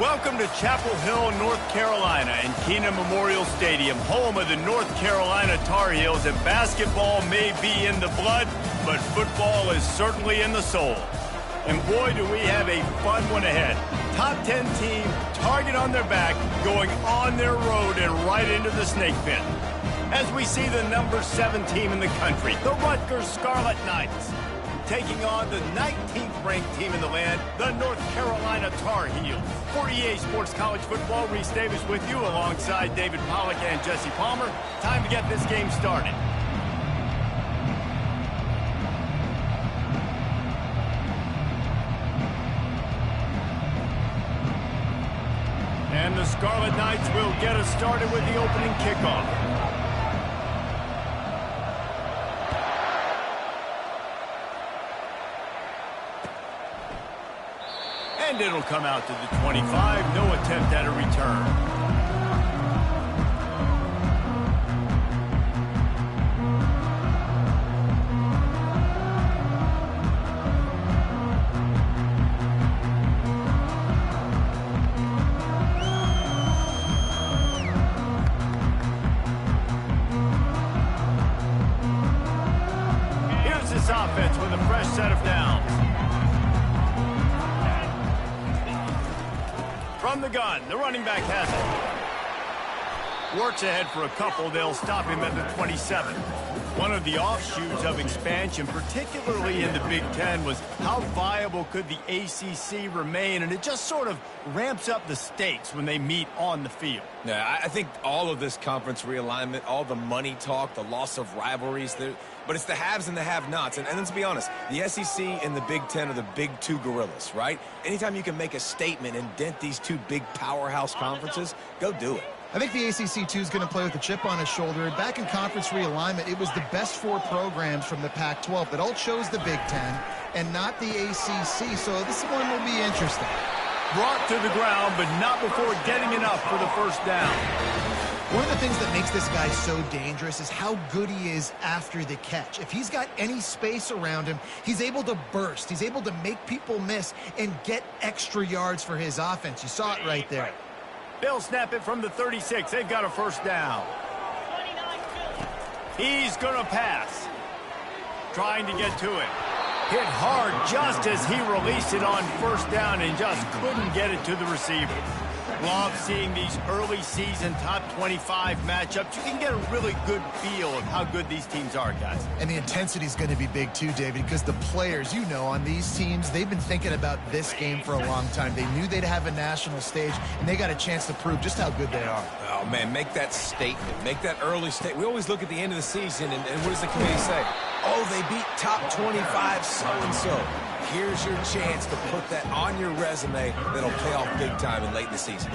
Welcome to Chapel Hill, North Carolina, and Kenan Memorial Stadium, home of the North Carolina Tar Heels. And basketball may be in the blood, but football is certainly in the soul. And boy, do we have a fun one ahead. Top 10 team, target on their back, going on their road and right into the snake pit. As we see the number 7 team in the country, the Rutgers Scarlet Knights, taking on the 19th ranked team in the land, the North Carolina Tar Heels. For EA Sports College Football, Reese Davis with you alongside David Pollack and Jesse Palmer. Time to get this game started. And the Scarlet Knights will get us started with the opening kickoff. And it'll come out to the 25. No attempt at a return. Here's this offense with a fresh set of downs. From the gun, the running back has it. Works ahead for a couple. They'll stop him at the 27. One of the offshoots of expansion, particularly in the Big Ten, was how viable could the ACC remain, and it just sort of ramps up the stakes when they meet on the field. Yeah, I think all of this conference realignment, all the money talk, the loss of rivalries, but it's the haves and the have-nots. And let's be honest, the SEC and the Big Ten are the big two gorillas, right? Anytime you can make a statement and dent these two big powerhouse conferences, go do it. I think the ACC, too, is going to play with a chip on his shoulder. Back in conference realignment, it was the best 4 programs from the Pac-12 that all chose the Big Ten and not the ACC, so this one will be interesting. Brought to the ground, but not before getting enough for the first down. One of the things that makes this guy so dangerous is how good he is after the catch. If he's got any space around him, he's able to burst. He's able to make people miss and get extra yards for his offense. You saw it right there. They'll snap it from the 36. They've got a first down. He's going to pass. Trying to get to it. Hit hard just as he released it on first down and just couldn't get it to the receiver. Love seeing these early season top 25 matchups. You can get a really good feel of how good these teams are, guys. And the intensity is going to be big too, David, because the players, you know, on these teams, they've been thinking about this game for a long time. They knew they'd have a national stage, and they got a chance to prove just how good they are. Oh, man, make that statement. Make that early statement. We always look at the end of the season, and what does the committee say? Oh, they beat top 25 so-and-so. Here's your chance to put that on your resume that'll pay off big time in late in the season.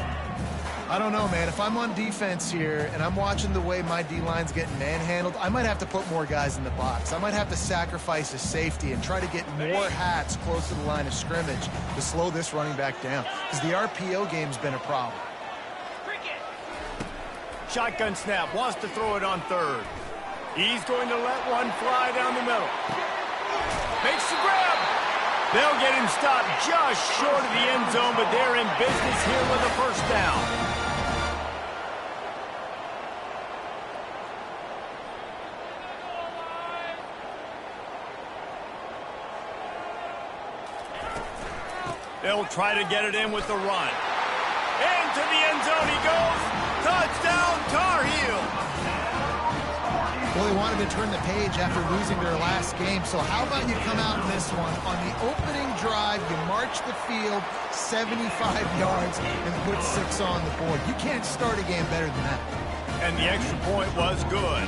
I don't know, man. If I'm on defense here and I'm watching the way my D-line's getting manhandled, I might have to put more guys in the box. I might have to sacrifice a safety and try to get more hats close to the line of scrimmage to slow this running back down, because the RPO game's been a problem. Shotgun snap, wants to throw it on third. He's going to let one fly down the middle. Makes the grab. They'll get him stopped just short of the end zone, but they're in business here with a first down. They'll try to get it in with the run. Into the end zone he goes. Touchdown, Tar Heels. Well, they wanted to turn the page after losing their last game, so how about you come out in this one? On the opening drive, you march the field 75 yards and put 6 on the board. You can't start a game better than that. And the extra point was good.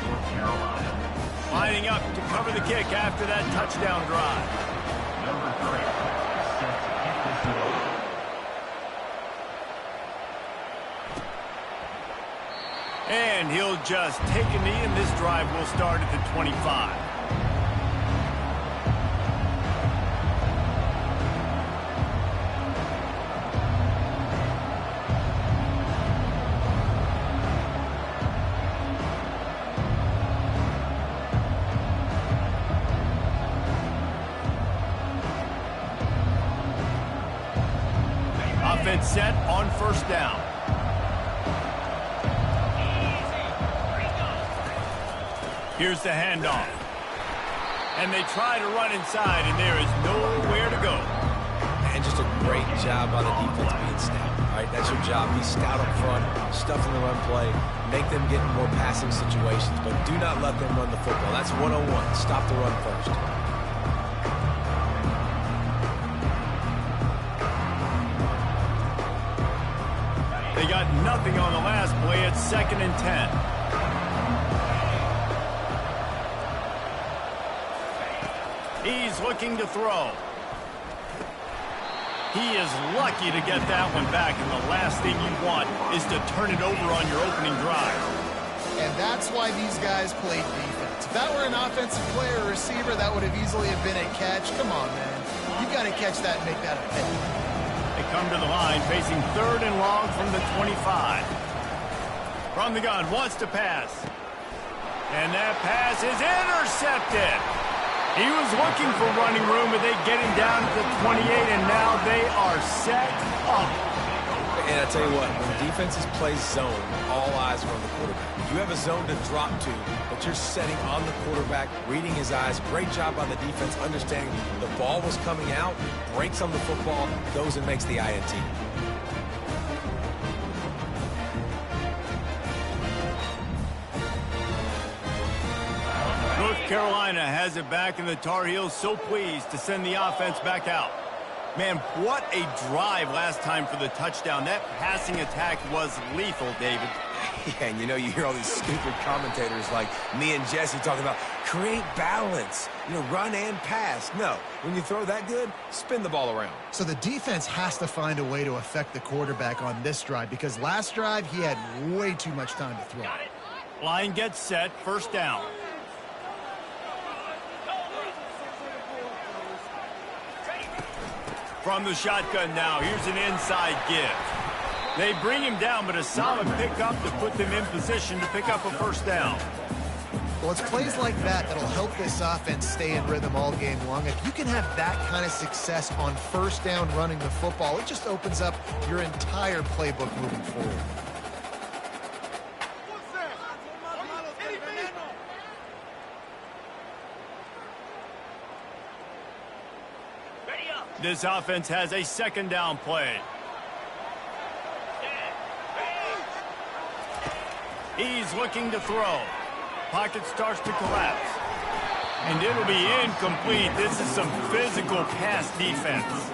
Lining up to cover the kick after that touchdown drive. And he'll just take a knee, and this drive will start at the 25. get set on first down. Here's the handoff. And they try to run inside, and there is nowhere to go. And just a great job by the defense being stout. All right, that's your job. Be stout up front, stuff in the run play, make them get in more passing situations, but do not let them run the football. That's 101. Stop the run first. They got nothing on the last play. It's 2nd and 10. He's looking to throw. He is lucky to get that one back, and the last thing you want is to turn it over on your opening drive. And that's why these guys played defense. If that were an offensive player or receiver, that would have easily have been a catch. Come on, man. You got to catch that and make that a pick. They come to the line facing 3rd and long from the 25. From the gun, wants to pass. And that pass is intercepted. He was looking for running room, but they get him down to the 28, and now they are set up. And I tell you what, when defenses play zone, all eyes are on the quarterback. You have a zone to drop to, but you're setting on the quarterback, reading his eyes. Great job by the defense, understanding the ball was coming out, breaks on the football, goes and makes the INT. North Carolina has it back, and the Tar Heels so pleased to send the offense back out. Man, what a drive last time for the touchdown. That passing attack was lethal, David. Yeah, and you know, you hear all these stupid commentators like me and Jesse talking about create balance, you know, run and pass. No, when you throw that good, spin the ball around. So the defense has to find a way to affect the quarterback on this drive, because last drive he had way too much time to throw. Line gets set, 1st down. From the shotgun now, here's an inside give. They bring him down, but a solid pickup to put them in position to pick up a 1st down. Well, it's plays like that that'll help this offense stay in rhythm all game long. If you can have that kind of success on 1st down running the football, it just opens up your entire playbook moving forward. This offense has a 2nd down play. He's looking to throw. Pocket starts to collapse. And it'll be incomplete. This is some physical pass defense.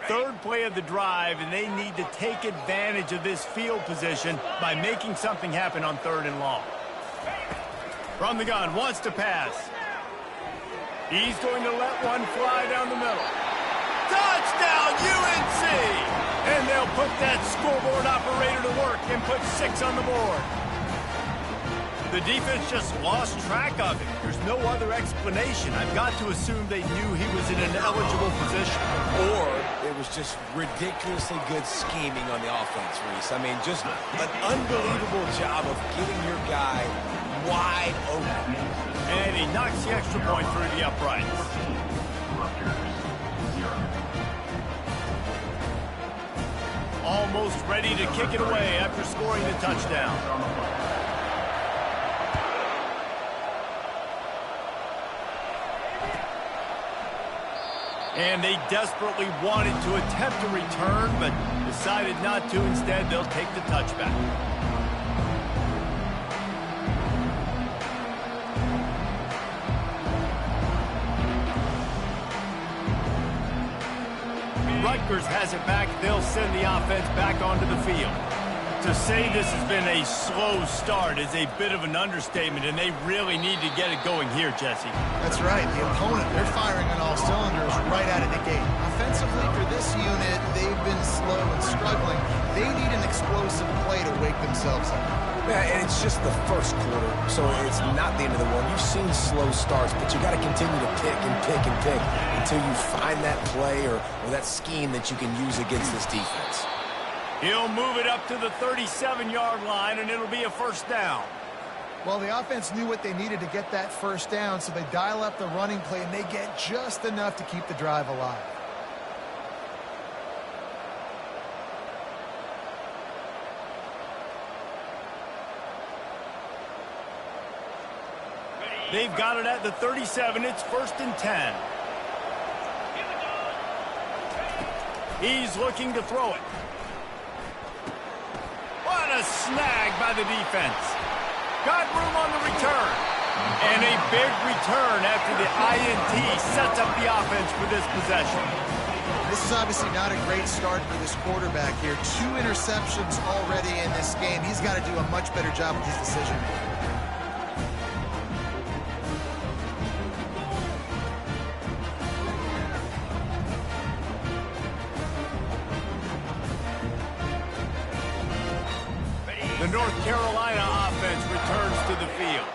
Third play of the drive, and they need to take advantage of this field position by making something happen on 3rd and long. From the gun, wants to pass. He's going to let one fly down the middle. Touchdown, UNC! And they'll put that scoreboard operator to work and put 6 on the board. The defense just lost track of him. There's no other explanation. I've got to assume they knew he was in an eligible position. Or it was just ridiculously good scheming on the offense, Reese. I mean, just an unbelievable job of getting your guy wide open. And he knocks the extra point through the uprights. Almost ready to kick it away after scoring the touchdown. And they desperately wanted to attempt a return, but decided not to. Instead, they'll take the touchback. Rutgers has it back. They'll send the offense back onto the field. To say this has been a slow start is a bit of an understatement, and they really need to get it going here, Jesse. That's right. The opponent, they're firing on all cylinders right out of the gate. Offensively, for this unit, they've been slow and struggling. They need an explosive play to wake themselves up. Yeah, and it's just the first quarter, so it's not the end of the one. You've seen slow starts, but you got to continue to pick and pick and pick until you find that play or that scheme that you can use against this defense. He'll move it up to the 37-yard line, and it'll be a first down. Well, the offense knew what they needed to get that first down, so they dial up the running play, and they get just enough to keep the drive alive. They've got it at the 37. It's 1st and 10. He's looking to throw it. What a snag by the defense. Got room on the return. And a big return after the INT sets up the offense for this possession. This is obviously not a great start for this quarterback here. 2 interceptions already in this game. He's got to do a much better job with his decision-making. The North Carolina offense returns to the field.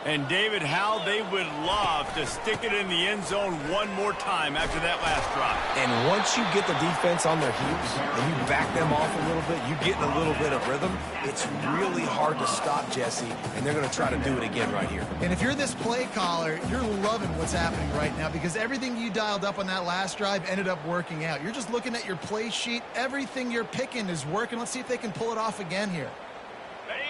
And David, how they would love to stick it in the end zone one more time after that last drive. And once you get the defense on their heels and you back them off a little bit, you get in a little bit of rhythm, it's really hard to stop, Jesse, and they're going to try to do it again right here. And if you're this play caller, you're loving what's happening right now because everything you dialed up on that last drive ended up working out. You're just looking at your play sheet. Everything you're picking is working. Let's see if they can pull it off again here.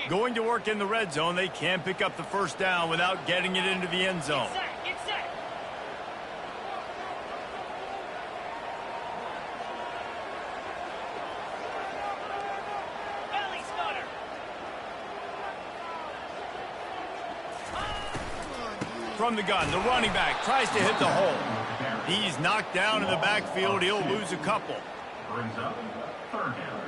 Going to work in the red zone. They can pick up the first down without getting it into the end zone. Get set. Belly stutter. From the gun, the running back tries to hit the hole. He's knocked down in the backfield. He'll lose a couple. Brings up 3rd down.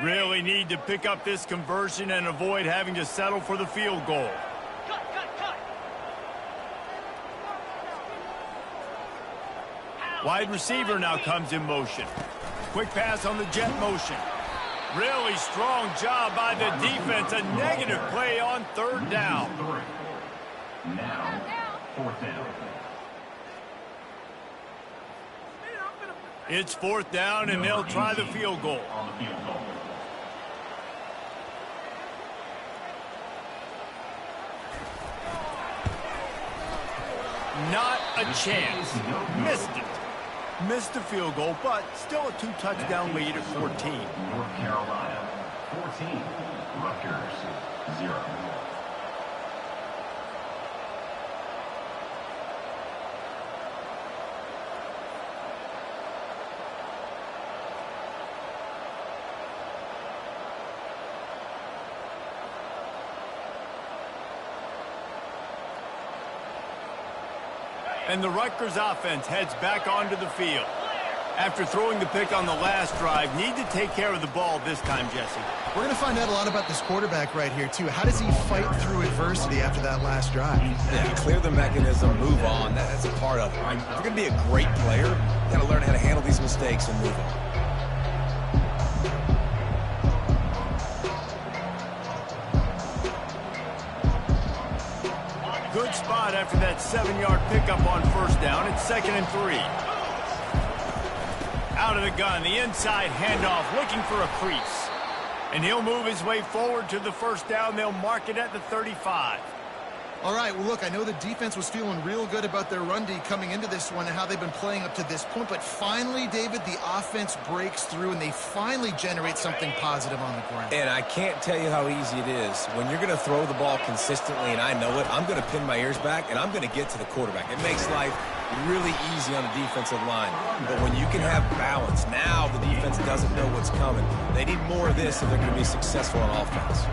Really need to pick up this conversion and avoid having to settle for the field goal. Cut. Wide receiver now comes in motion. Quick pass on the jet motion. Really strong job by the defense. A negative play on 3rd down. Now, 4th down. It's 4th down, and they'll try the field goal. On the field goal. Not a chance. Missed it. Missed the field goal, but still a 2-touchdown lead at 14. North Carolina, 14. Rutgers, 0. And the Rutgers offense heads back onto the field. After throwing the pick on the last drive, need to take care of the ball this time, Jesse. We're going to find out a lot about this quarterback right here, too. How does he fight through adversity after that last drive? Yeah, clear the mechanism, move on. That's a part of it, right? If you're going to be a great player, you got to learn how to handle these mistakes and move on. Good spot after that 7-yard pickup on 1st down. It's 2nd and 3. Out of the gun, the inside handoff, looking for a crease. And he'll move his way forward to the 1st down. They'll mark it at the 35. All right, well, look, I know the defense was feeling real good about their run D coming into this one and how they've been playing up to this point. But finally, David, the offense breaks through, and they finally generate something positive on the ground. And I can't tell you how easy it is. When you're going to throw the ball consistently, and I know it, I'm going to pin my ears back, and I'm going to get to the quarterback. It makes life really easy on the defensive line. But when you can have balance, now the defense doesn't know what's coming. They need more of this if they're going to be successful on offense.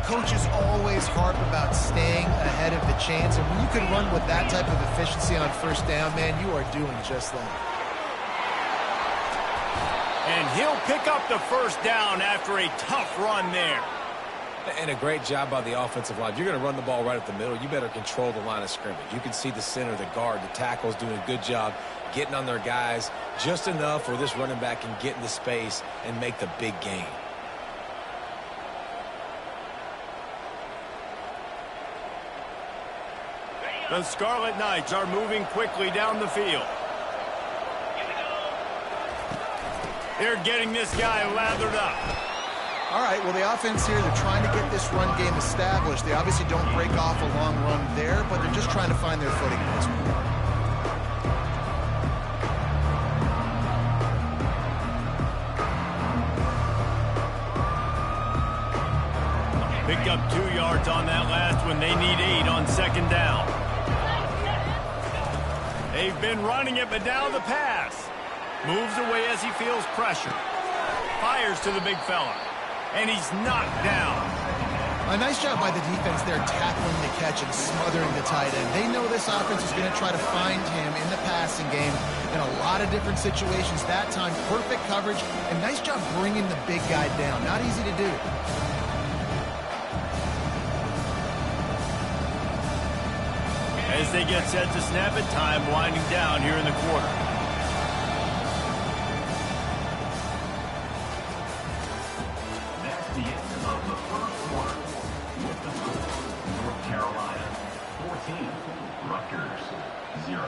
Coaches always harp about staying ahead of the chains, and when you can run with that type of efficiency on 1st down, man, you are doing just that. And he'll pick up the 1st down after a tough run there. And a great job by the offensive line. If you're going to run the ball right up the middle, you better control the line of scrimmage. You can see the center, the guard, the tackle's doing a good job getting on their guys just enough where this running back can get into space and make the big gain. The Scarlet Knights are moving quickly down the field. They're getting this guy lathered up. All right, well, the offense here, they're trying to get this run game established. They obviously don't break off a long run there, but they're just trying to find their footing in this one. Picked up 2 yards on that last one. They need 8 on second down. They've been running it, but now the pass. Moves away as he feels pressure. Fires to the big fella. And he's knocked down. A nice job by the defense there tackling the catch and smothering the tight end. They know this offense is going to try to find him in the passing game in a lot of different situations. That time, perfect coverage, and nice job bringing the big guy down. Not easy to do. As they get set to snap it, time winding down here in the quarter. That's the end of the first quarter. With the score, North Carolina 14, Rutgers 0.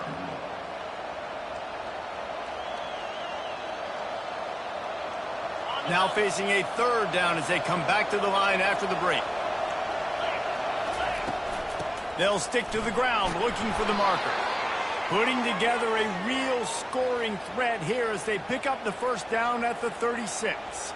Now facing a third down as they come back to the line after the break. They'll stick to the ground looking for the marker. Putting together a real scoring threat here as they pick up the first down at the 36.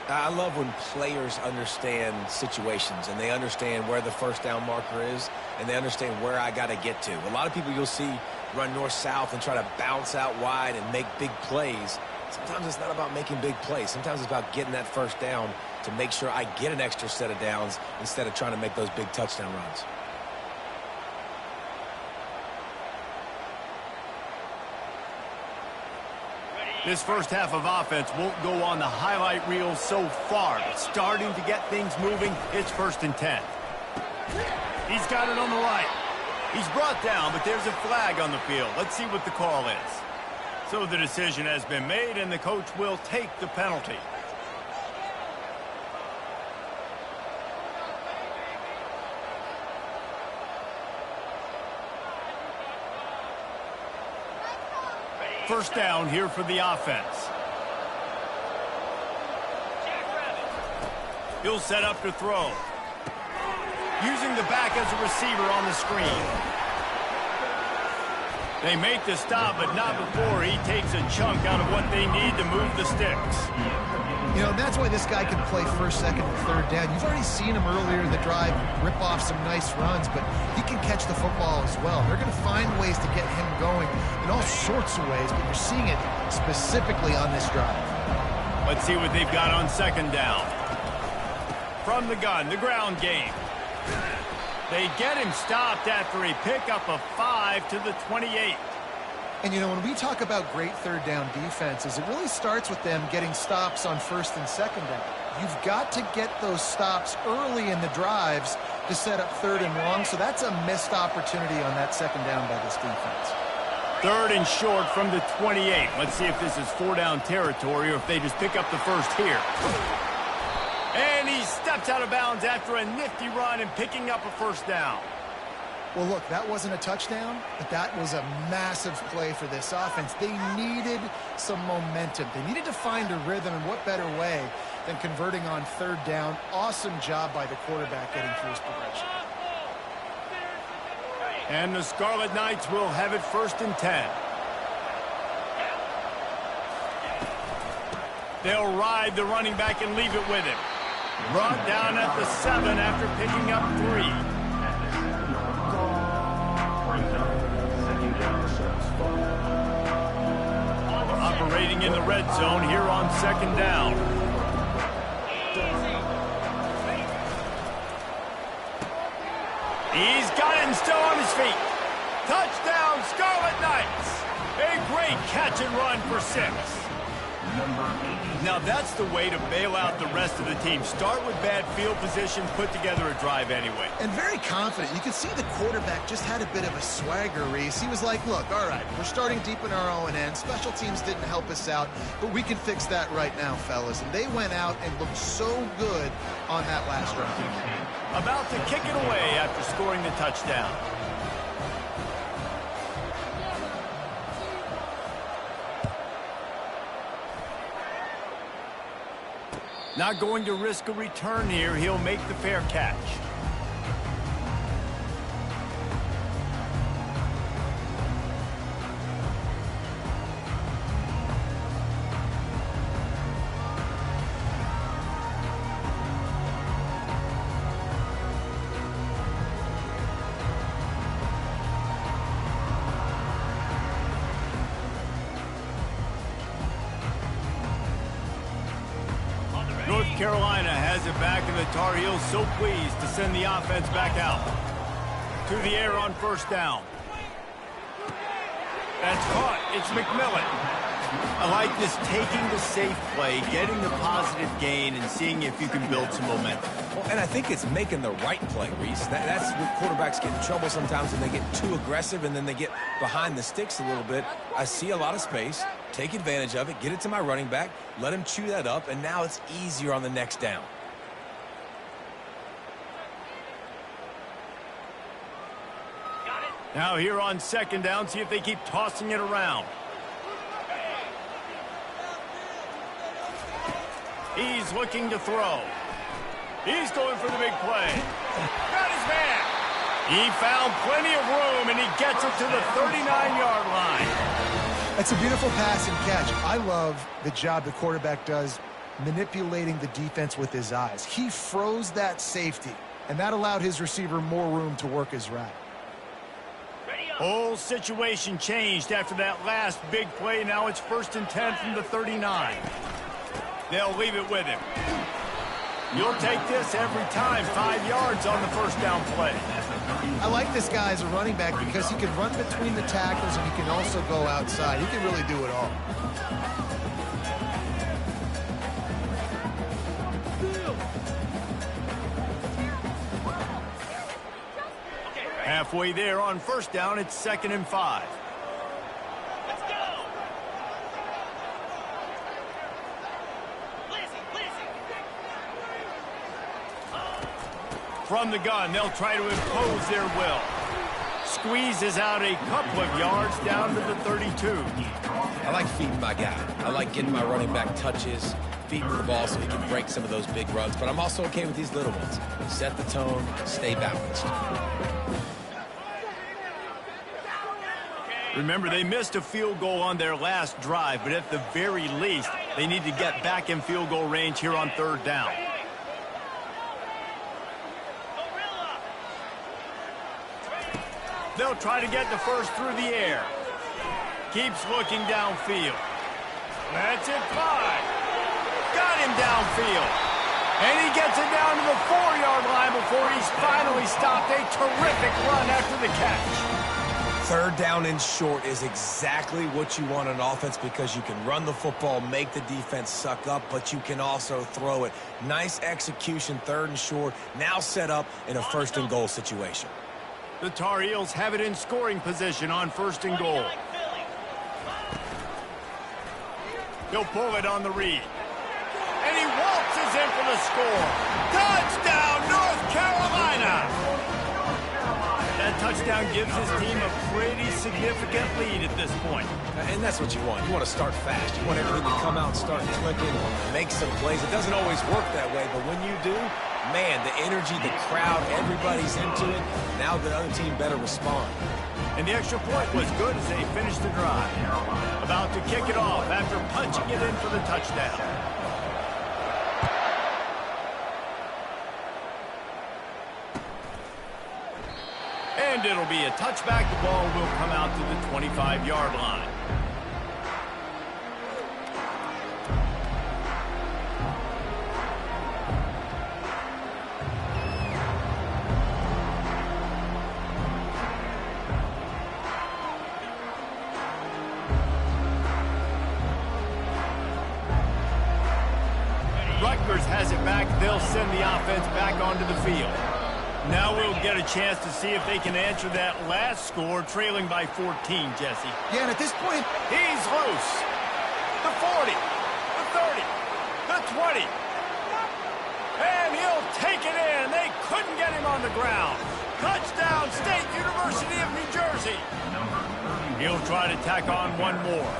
I love when players understand situations and they understand where the first down marker is and they understand where I got to get to. A lot of people you'll see run north-south and try to bounce out wide and make big plays. Sometimes it's not about making big plays. Sometimes it's about getting that first down to make sure I get an extra set of downs instead of trying to make those big touchdown runs. This first half of offense won't go on the highlight reel so far, but starting to get things moving. It's 1st and 10. He's got it on the right. He's brought down, but there's a flag on the field. Let's see what the call is. So the decision has been made, and the coach will take the penalty. First down here for the offense. He'll set up to throw. Using the back as a receiver on the screen. They make the stop, but not before he takes a chunk out of what they need to move the sticks. You know, that's why this guy can play first, second, and third down. You've already seen him earlier in the drive rip off some nice runs, but he can catch the football as well. They're going to find ways to get him going in all sorts of ways, but you're seeing it specifically on this drive. Let's see what they've got on second down. From the gun, the ground game. They get him stopped after a pickup of 5 to the 28. And, you know, when we talk about great third down defenses, it really starts with them getting stops on first and second down. You've got to get those stops early in the drives to set up third and long, so that's a missed opportunity on that second down by this defense. 3rd and short from the 28. Let's see if this is 4-down territory or if they just pick up the first here. And he steps out of bounds after a nifty run and picking up a first down. Well, look, that wasn't a touchdown, but that was a massive play for this offense. They needed some momentum. They needed to find a rhythm, and what better way than converting on third down. Awesome job by the quarterback getting through his progression. And the Scarlet Knights will have it 1st and 10. They'll ride the running back and leave it with him. Brought down at the 7 after picking up 3. Operating in the red zone here on second down. He's got it and still on his feet. Touchdown, Scarlet Knights. A great catch and run for 6. Now that's the way to bail out the rest of the team. Start with bad field position, put together a drive anyway. And very confident. You can see the quarterback just had a bit of a swagger, Reese. He was like, look, all right, we're starting deep in our own end. Special teams didn't help us out, but we can fix that right now, fellas. And they went out and looked so good on that last drive. About to kick it away after scoring the touchdown. Not going to risk a return here. He'll make the fair catch. North Carolina has it back, and the Tar Heels so pleased to send the offense back out. To the air on first down. That's caught. It's McMillan. I like this, taking the safe play, getting the positive gain, and seeing if you can build some momentum. Well, and I think it's making the right play, Reese. That's where quarterbacks get in trouble sometimes when they get too aggressive and then they get behind the sticks a little bit. I see a lot of space, take advantage of it, get it to my running back, let him chew that up, and now it's easier on the next down. Now here on second down, see if they keep tossing it around. He's looking to throw. He's going for the big play. Got his man. He found plenty of room, and he gets it to the 39-yard line. That's a beautiful pass and catch. I love the job the quarterback does manipulating the defense with his eyes. He froze that safety, and that allowed his receiver more room to work his route. Whole situation changed after that last big play. Now it's 1st and 10 from the 39. They'll leave it with him. You'll take this every time. 5 yards on the first down play. I like this guy as a running back because he can run between the tackles and he can also go outside. He can really do it all. Halfway there on first down, it's 2nd and 5. Let's go. From the gun, they'll try to impose their will. Squeezes out a couple of yards down to the 32. I like feeding my guy. I like getting my running back touches, feeding the ball so he can break some of those big runs, but I'm also okay with these little ones. Set the tone, stay balanced. Remember, they missed a field goal on their last drive, but at the very least, they need to get back in field goal range here on 3rd down. They'll try to get the first through the air. Keeps looking downfield. That's it, 5. Got him downfield. And he gets it down to the 4-yard line before he's finally stopped. A terrific run after the catch. 3rd down and short is exactly what you want on offense because you can run the football, make the defense suck up, but you can also throw it. Nice execution, 3rd and short, now set up in a 1st and goal situation. The Tar Heels have it in scoring position on 1st and goal. He'll pull it on the read. And he waltzes in for the score. Touchdown, North Carolina! That touchdown gives his team a pretty significant lead at this point. And that's what you want. You want to start fast. You want everything to come out and start clicking, make some plays. It doesn't always work that way, but when you do, man, the energy, the crowd, everybody's into it. Now the other team better respond. And the extra point was good as they finished the drive. About to kick it off after punching it in for the touchdown. And it'll be a touchback. The ball will come out to the 25-yard line. Rutgers has it back. They'll send the offense back onto the field. Now we'll get a chance to see if they can answer that last score, trailing by 14, Jesse. Yeah, and at this point, He's loose. The 40, the 30, the 20. And he'll take it in. They couldn't get him on the ground. Touchdown, State University of New Jersey. He'll try to tack on one more.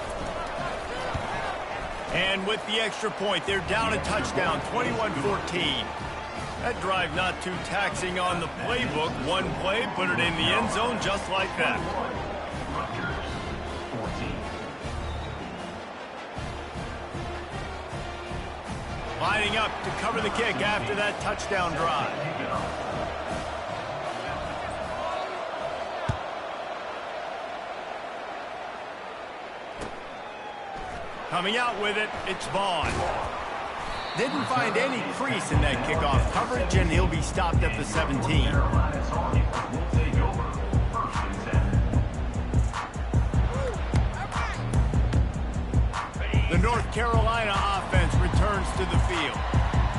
And with the extra point, they're down a touchdown, 21-14. That drive not too taxing on the playbook. One play, put it in the end zone just like that. Rutgers 14. Lining up to cover the kick after that touchdown drive. Coming out with it, it's Vaughn. Didn't find any crease in that kickoff coverage, and he'll be stopped at the 17. Carolina Tar Heels will take over 1st and 10. The North Carolina offense returns to the field.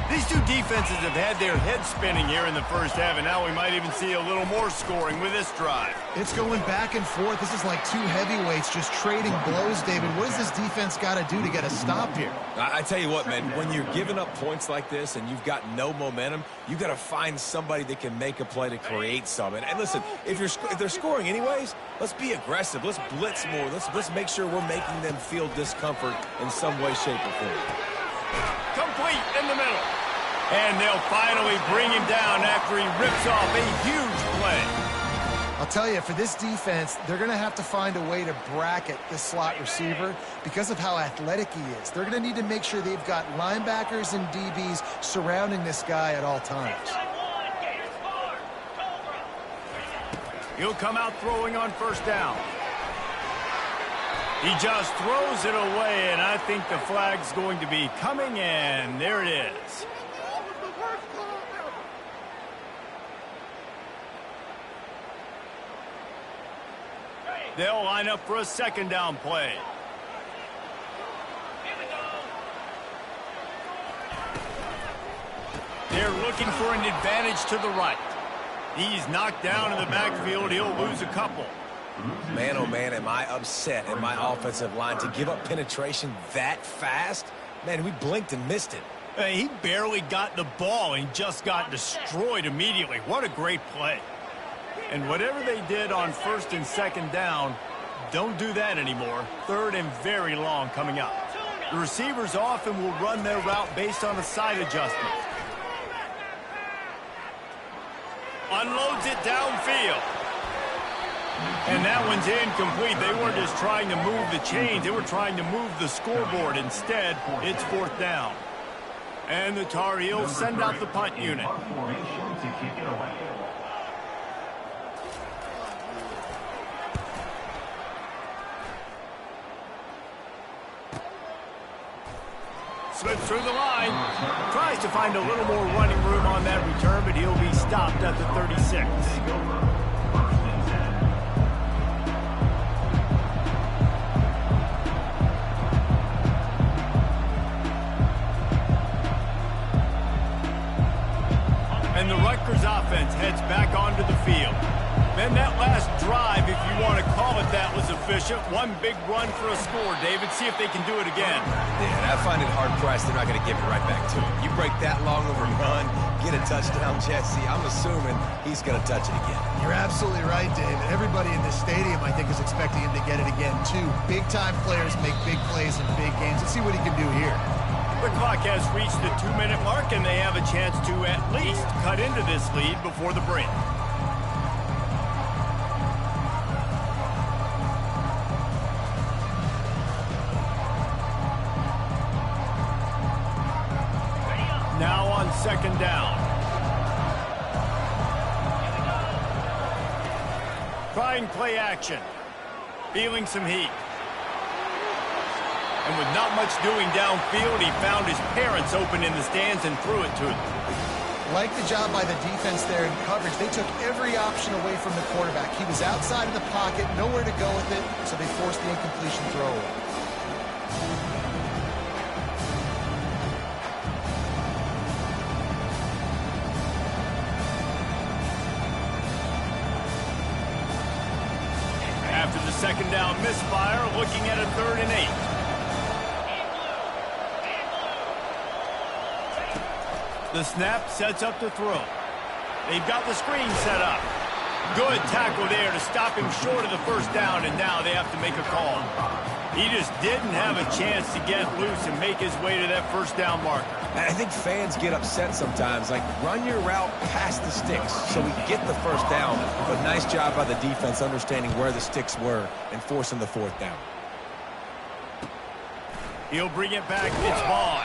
These two defenses have had their heads spinning here in the first half, and now we might even see a little more scoring with this drive. It's going back and forth. This is like two heavyweights just trading blows, David. What does this defense got to do to get a stop here? I tell you what, man, when you're giving up points like this and you've got no momentum, you got to find somebody that can make a play to create something. And listen, if they're scoring anyways, let's be aggressive. Let's blitz more. Let's make sure we're making them feel discomfort in some way, shape, or form. Complete in the middle. And they'll finally bring him down after he rips off a huge play. I'll tell you, for this defense, they're going to have to find a way to bracket this slot receiver because of how athletic he is. They're going to need to make sure they've got linebackers and DBs surrounding this guy at all times. He'll come out throwing on first down. He just throws it away, and I think the flag's going to be coming, and there it is. They'll line up for a second down play. They're looking for an advantage to the right. He's knocked down in the backfield. He'll lose a couple. Man, oh man, am I upset in my offensive line to give up penetration that fast? Man, we blinked and missed it. Hey, he barely got the ball and just got destroyed immediately. What a great play. And whatever they did on first and second down, don't do that anymore. Third and very long coming up. The receivers often will run their route based on a side adjustment. Unloads it downfield. And that one's incomplete. They weren't just trying to move the chains. They were trying to move the scoreboard. Instead, it's fourth down. And the Tar Heels send out the punt unit. Formation to kick it away. Slips through the line. Tries to find a little more running room on that return, but he'll be stopped at the 36. And the Rutgers offense heads back onto the field. Then that last drive, if you want to call it that, was efficient. One big run for a score, David. See if they can do it again. Yeah, I find it hard-pressed they're not going to give it right back to him. You break that long of a run, get a touchdown, Jesse, I'm assuming he's going to touch it again. You're absolutely right, David. Everybody in this stadium, I think, is expecting him to get it again, too. Big-time players make big plays in big games. Let's see what he can do here. The clock has reached the 2-minute mark, and they have a chance to at least cut into this lead before the break. Now on second down. Trying play action. Feeling some heat. And with not much doing downfield, he found his parents open in the stands and threw it to them. Like the job by the defense there in coverage. They took every option away from the quarterback. He was outside of the pocket, nowhere to go with it, so they forced the incompletion throw away. After the second down misfire, looking at a 3rd and 8. The snap sets up the throw. They've got the screen set up. Good tackle there to stop him short of the first down, and now they have to make a call. He just didn't have a chance to get loose and make his way to that first down marker. I think fans get upset sometimes. Like, run your route past the sticks so we get the first down. But nice job by the defense understanding where the sticks were and forcing the fourth down. He'll bring it back. It's Vaughn.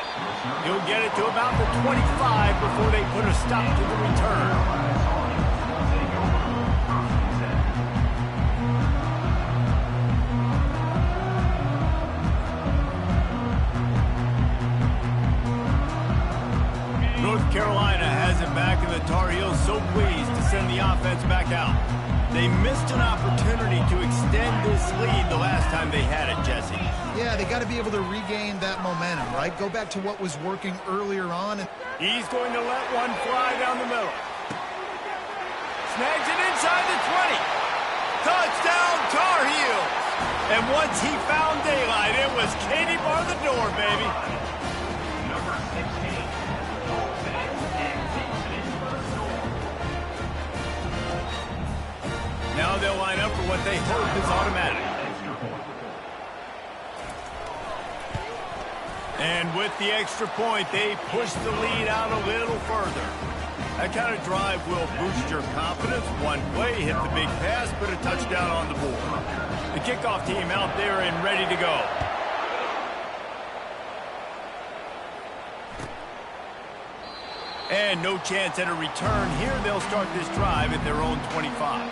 He'll get it to about the 25 before they put a stop to the return. North Carolina has it back, and the Tar Heels so pleased to send the offense back out. They missed an opportunity to extend this lead the last time they had it, Jesse. Yeah, they got to be able to regain that momentum, right? Go back to what was working earlier on. He's going to let one fly down the middle. Snags it inside the 20. Touchdown, Tar Heels. And once he found daylight, it was Katie bar the door, baby. Number 16, Colton and Dixon. Now they'll line up for what they hope is automatic. Extra point. And with the extra point, they push the lead out a little further. That kind of drive will boost your confidence. One play, hit the big pass, put a touchdown on the board. The kickoff team out there and ready to go. And no chance at a return here. They'll start this drive at their own 25.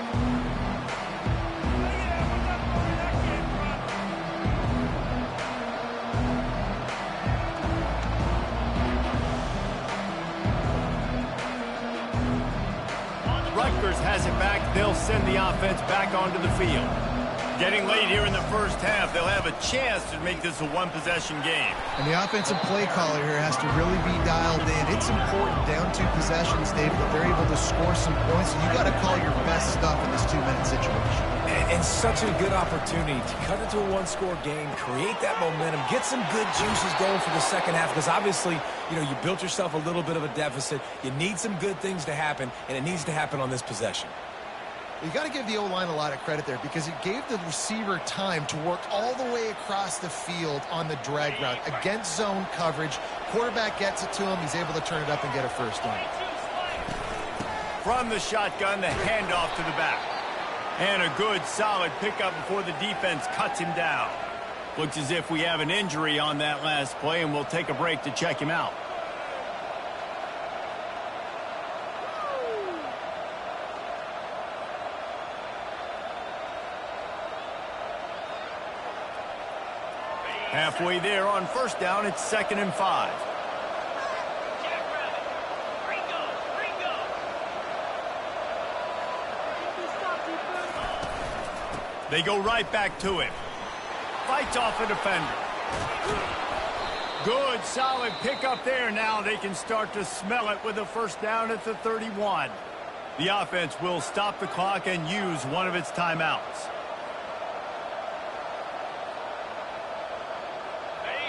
Rutgers has it back. They'll send the offense back onto the field. Getting late here in the first half, they'll have a chance to make this a one-possession game. And the offensive play caller here has to really be dialed in. It's important down to possessions, Dave, that they're able to score some points. And you got to call your best stuff in this two-minute situation. And such a good opportunity to cut it to a one-score game, create that momentum, get some good juices going for the second half, because obviously, you know, you built yourself a little bit of a deficit. You need some good things to happen, and it needs to happen on this possession. You got to give the O-line a lot of credit there because it gave the receiver time to work all the way across the field on the drag route against zone coverage. Quarterback gets it to him. He's able to turn it up and get a first down. From the shotgun, the handoff to the back. And a good, solid pickup before the defense cuts him down. Looks as if we have an injury on that last play, and we'll take a break to check him out. Halfway there on first down, it's 2nd and 5. They go right back to him. Fights off a defender. Good, solid pickup there. Now they can start to smell it with a first down at the 31. The offense will stop the clock and use one of its timeouts.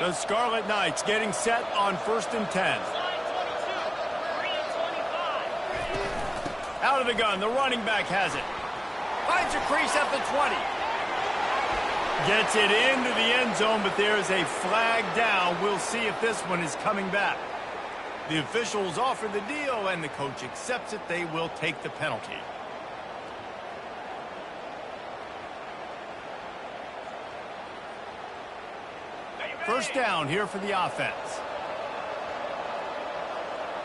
The Scarlet Knights getting set on 1st and 10. Out of the gun, the running back has it. Finds a crease at the 20. Gets it into the end zone, but there's a flag down. We'll see if this one is coming back. The officials offer the deal, and the coach accepts it. They will take the penalty. First down here for the offense.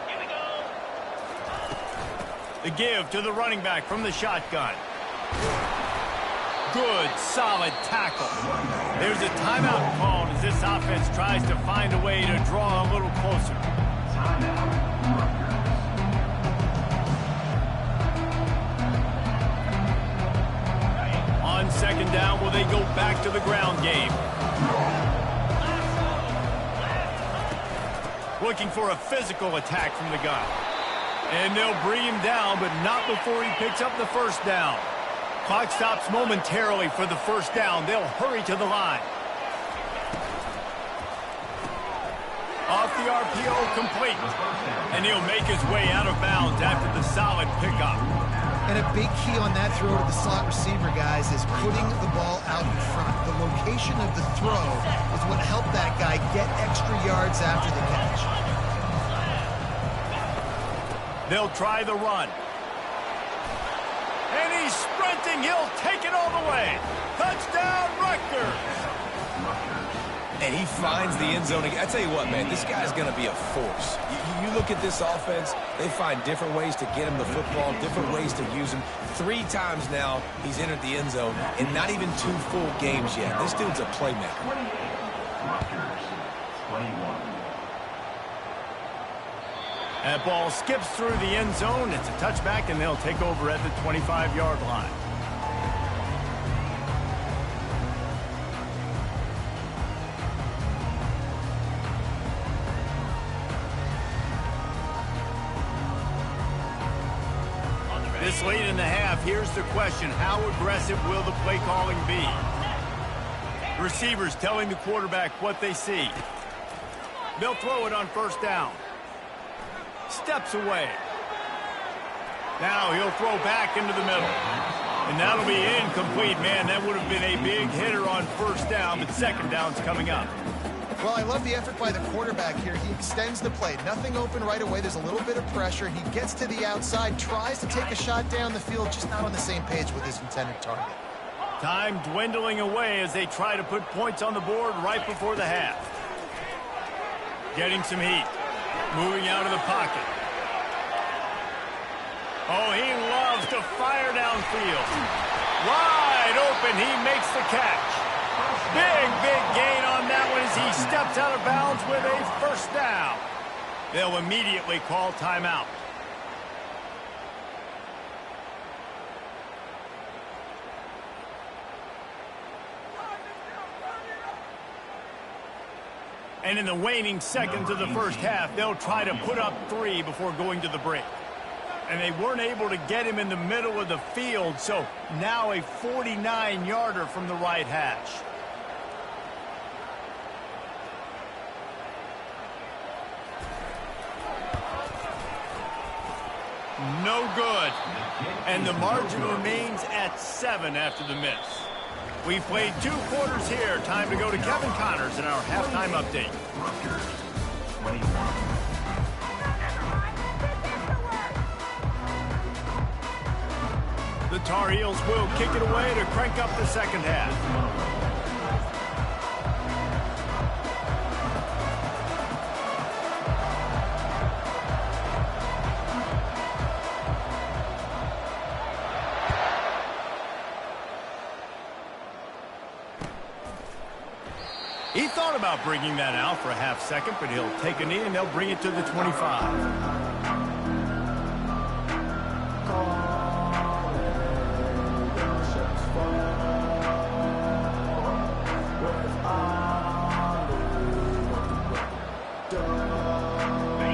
Here we go. The give to the running back from the shotgun. Good, solid tackle. There's a timeout called as this offense tries to find a way to draw a little closer. On 2nd down, will they go back to the ground game? Looking for a physical attack from the gun. And they'll bring him down, but not before he picks up the first down. Clock stops momentarily for the first down. They'll hurry to the line. Off the RPO complete. And he'll make his way out of bounds after the solid pickup. And a big key on that throw to the slot receiver, guys, is putting the ball out in front. The location of the throw is what helped that guy get extra yards after the catch. They'll try the run. And he's sprinting. He'll take it all the way. Touchdown, Rutgers. And he finds the end zone again. I tell you what, man, this guy's going to be a force. You look at this offense, they find different ways to get him the football, different ways to use him. 3 times now he's entered the end zone, and not even 2 full games yet. This dude's a playmaker. Rutgers, 21. That ball skips through the end zone. It's a touchback, and they'll take over at the 25-yard line. This late in the half, here's the question. How aggressive will the play calling be? Receivers telling the quarterback what they see. They'll throw it on first down. Steps away. Now he'll throw back into the middle. And that'll be incomplete, man. That would have been a big hitter on first down, but second down's coming up. Well, I love the effort by the quarterback here. He extends the play. Nothing open right away. There's a little bit of pressure. He gets to the outside, tries to take a shot down the field, just not on the same page with his intended target. Time dwindling away as they try to put points on the board right before the half. Getting some heat. Moving out of the pocket. Oh, he loves to fire downfield. Wide open, he makes the catch. Big gain on that one as he steps out of bounds with a first down. They'll immediately call timeout. And in the waning seconds of the first half, they'll try to put up 3 before going to the break. And they weren't able to get him in the middle of the field, so now a 49-yarder from the right hash. No good. And the margin remains at 7 after the miss. We've played 2 quarters here. Time to go to Kevin Connors in our halftime update. Rutgers, 21. The Tar Heels will kick it away to crank up the second half. He thought about bringing that out for a half second, but he'll take a knee and they'll bring it to the 25.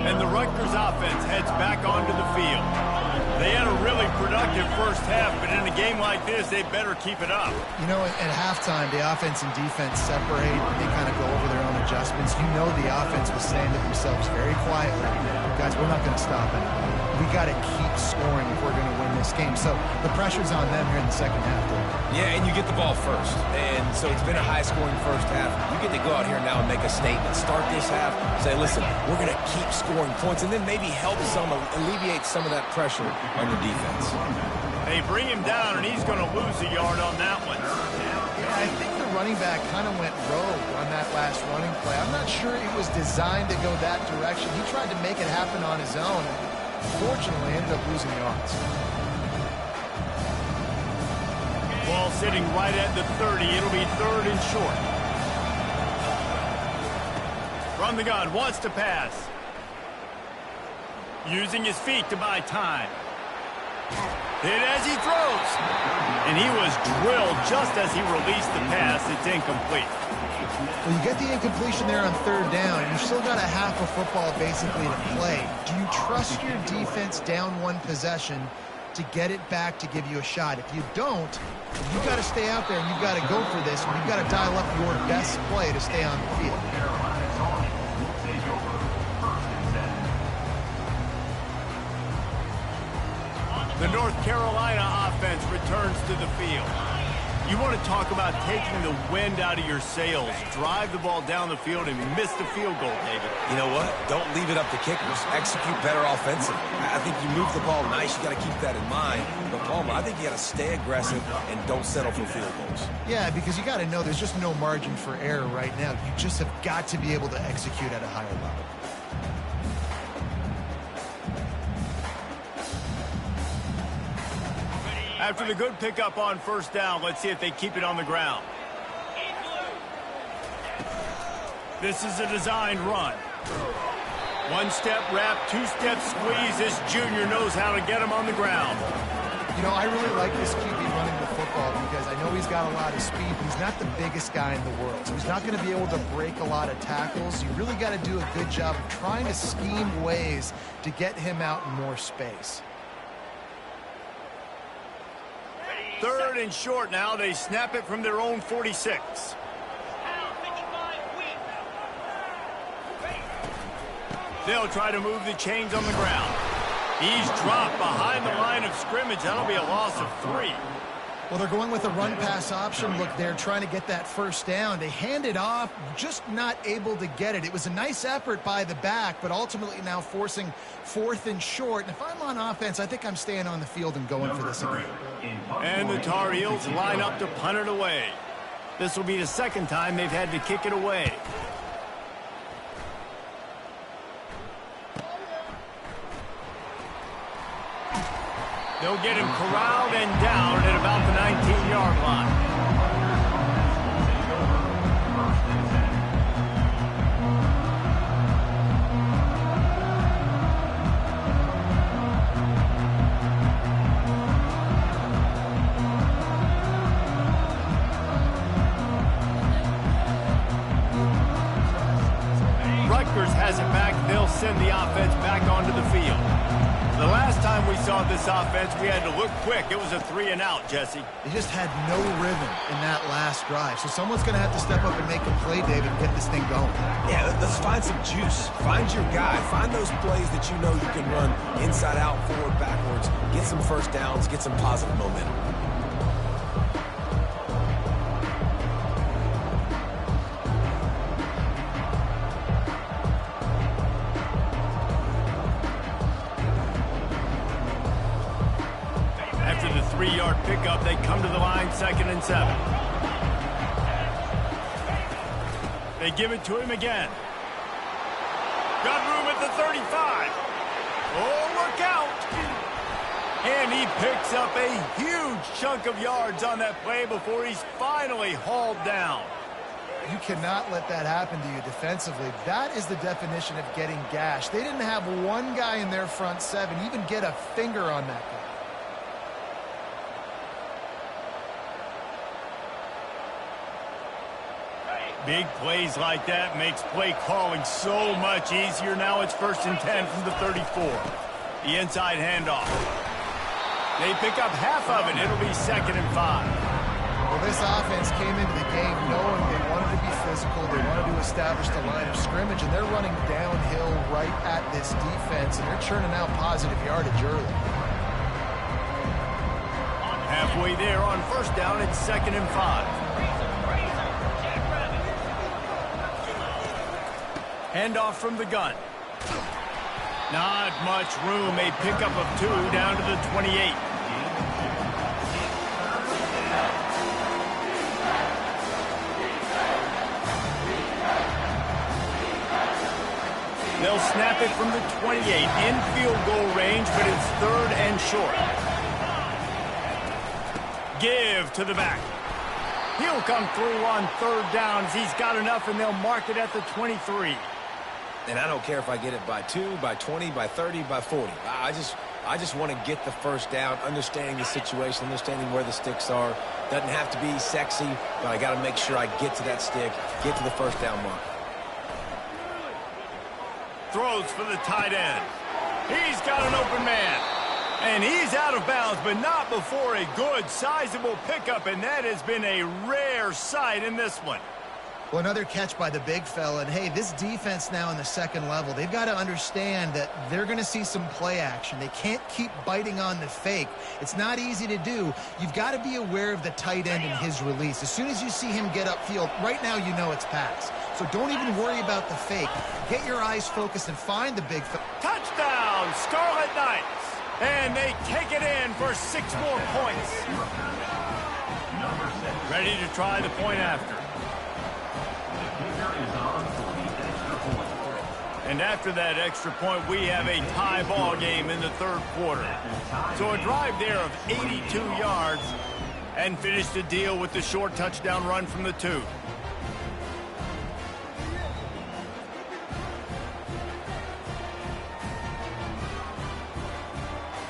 And the Rutgers offense heads back onto the field. They had a really productive first half, but in a game like this, they better keep it up. You know, at halftime, the offense and defense separate. They kind of go over their own adjustments. You know the offense was saying to themselves very quietly, guys, we're not going to stop it. We got to keep scoring if we're going to win this game. So the pressure's on them here in the second half. Yeah, and you get the ball first. And so it's been a high-scoring first half. You get to go out here now and make a statement. Start this half, say, listen, we're going to keep scoring points, and then maybe help alleviate some of that pressure on your defense. They bring him down, and he's going to lose a yard on that one. Yeah, I think the running back kind of went rogue on that last running play. I'm not sure it was designed to go that direction. He tried to make it happen on his own. Fortunately, ended up losing yards. Ball sitting right at the 30. It'll be 3rd and short. From the gun, wants to pass. Using his feet to buy time. Hit as he throws. And he was drilled just as he released the pass. It's incomplete. Well, you get the incompletion there on 3rd down, and you've still got a half of football basically to play. Do you trust your defense down 1 possession to get it back to give you a shot? If you don't, you've got to stay out there and you've got to go for this, and you've got to dial up your best play to stay on the field. North Carolina offense returns to the field. You want to talk about taking the wind out of your sails. Drive the ball down the field and miss the field goal, David. You know what? Don't leave it up to kickers. Execute better offensively. I think you move the ball nice. You got to keep that in mind. But, Palmer, I think you got to stay aggressive and don't settle for field goals. Yeah, because you got to know there's just no margin for error right now. You just have got to be able to execute at a higher level. After the good pickup on first down, let's see if they keep it on the ground. This is a designed run. One-step wrap, two-step squeeze. This junior knows how to get him on the ground. You know, I really like this QB running the football because I know he's got a lot of speed, but he's not the biggest guy in the world. So he's not going to be able to break a lot of tackles. You really got to do a good job of trying to scheme ways to get him out in more space. Third and short now. They snap it from their own 46. They'll try to move the chains on the ground. He's dropped behind the line of scrimmage. That'll be a loss of 3. Well, they're going with a run-pass option. Look, they're trying to get that first down. They hand it off, just not able to get it. It was a nice effort by the back, but ultimately now forcing 4th and short. And if I'm on offense, I think I'm staying on the field and going for this again. And the Tar Heels line up to punt it away. This will be the second time they've had to kick it away. They'll get him corralled and down at about the 19-yard line. Rutgers has it back. They'll send the offense back onto the field. The last time we saw this offense, we had to look quick. It was a 3-and-out, Jesse. They just had no rhythm in that last drive. So someone's going to have to step up and make a play, David, and get this thing going. Yeah, let's find some juice. Find your guy. Find those plays that you know you can run inside out, forward, backwards. Get some first downs. Get some positive momentum. After the 3-yard pickup, they come to the line, 2nd and 7. They give it to him again. Got room at the 35. Oh, look out! And he picks up a huge chunk of yards on that play before he's finally hauled down. You cannot let that happen to you defensively. That is the definition of getting gashed. They didn't have one guy in their front 7 even get a finger on that guy. Big plays like that makes play calling so much easier. Now it's 1st and 10 from the 34. The inside handoff. They pick up half of it. It'll be 2nd and 5. Well, this offense came into the game knowing they wanted to be physical. They wanted to establish the line of scrimmage, and they're running downhill right at this defense, and they're churning out positive yardage early. Halfway there on 1st down, it's 2nd and 5. Handoff from the gun. Not much room. A pickup of 2 down to the 28. They'll snap it from the 28 in field goal range, but it's 3rd and short. Give to the back. He'll come through on 3rd down as he's got enough, and they'll mark it at the 23. And I don't care if I get it by 2, by 20, by 30, by 40. I just want to get the first down, understanding the situation, understanding where the sticks are. Doesn't have to be sexy, but I got to make sure I get to that stick, get to the first down mark. Throws for the tight end. He's got an open man. And he's out of bounds, but not before a good, sizable pickup, and that has been a rare sight in this one. Well, another catch by the big fella. And, hey, this defense now in the second level, they've got to understand that they're going to see some play action. They can't keep biting on the fake. It's not easy to do. You've got to be aware of the tight end and his release. As soon as you see him get upfield, right now you know it's pass. So don't even worry about the fake. Get your eyes focused and find the big fella. Touchdown, Scarlet Knights! And they take it in for 6 more points. Ready to try the point after. And after that extra point, we have a tie ball game in the third quarter. So a drive there of 82 yards and finish the deal with the short touchdown run from the 2.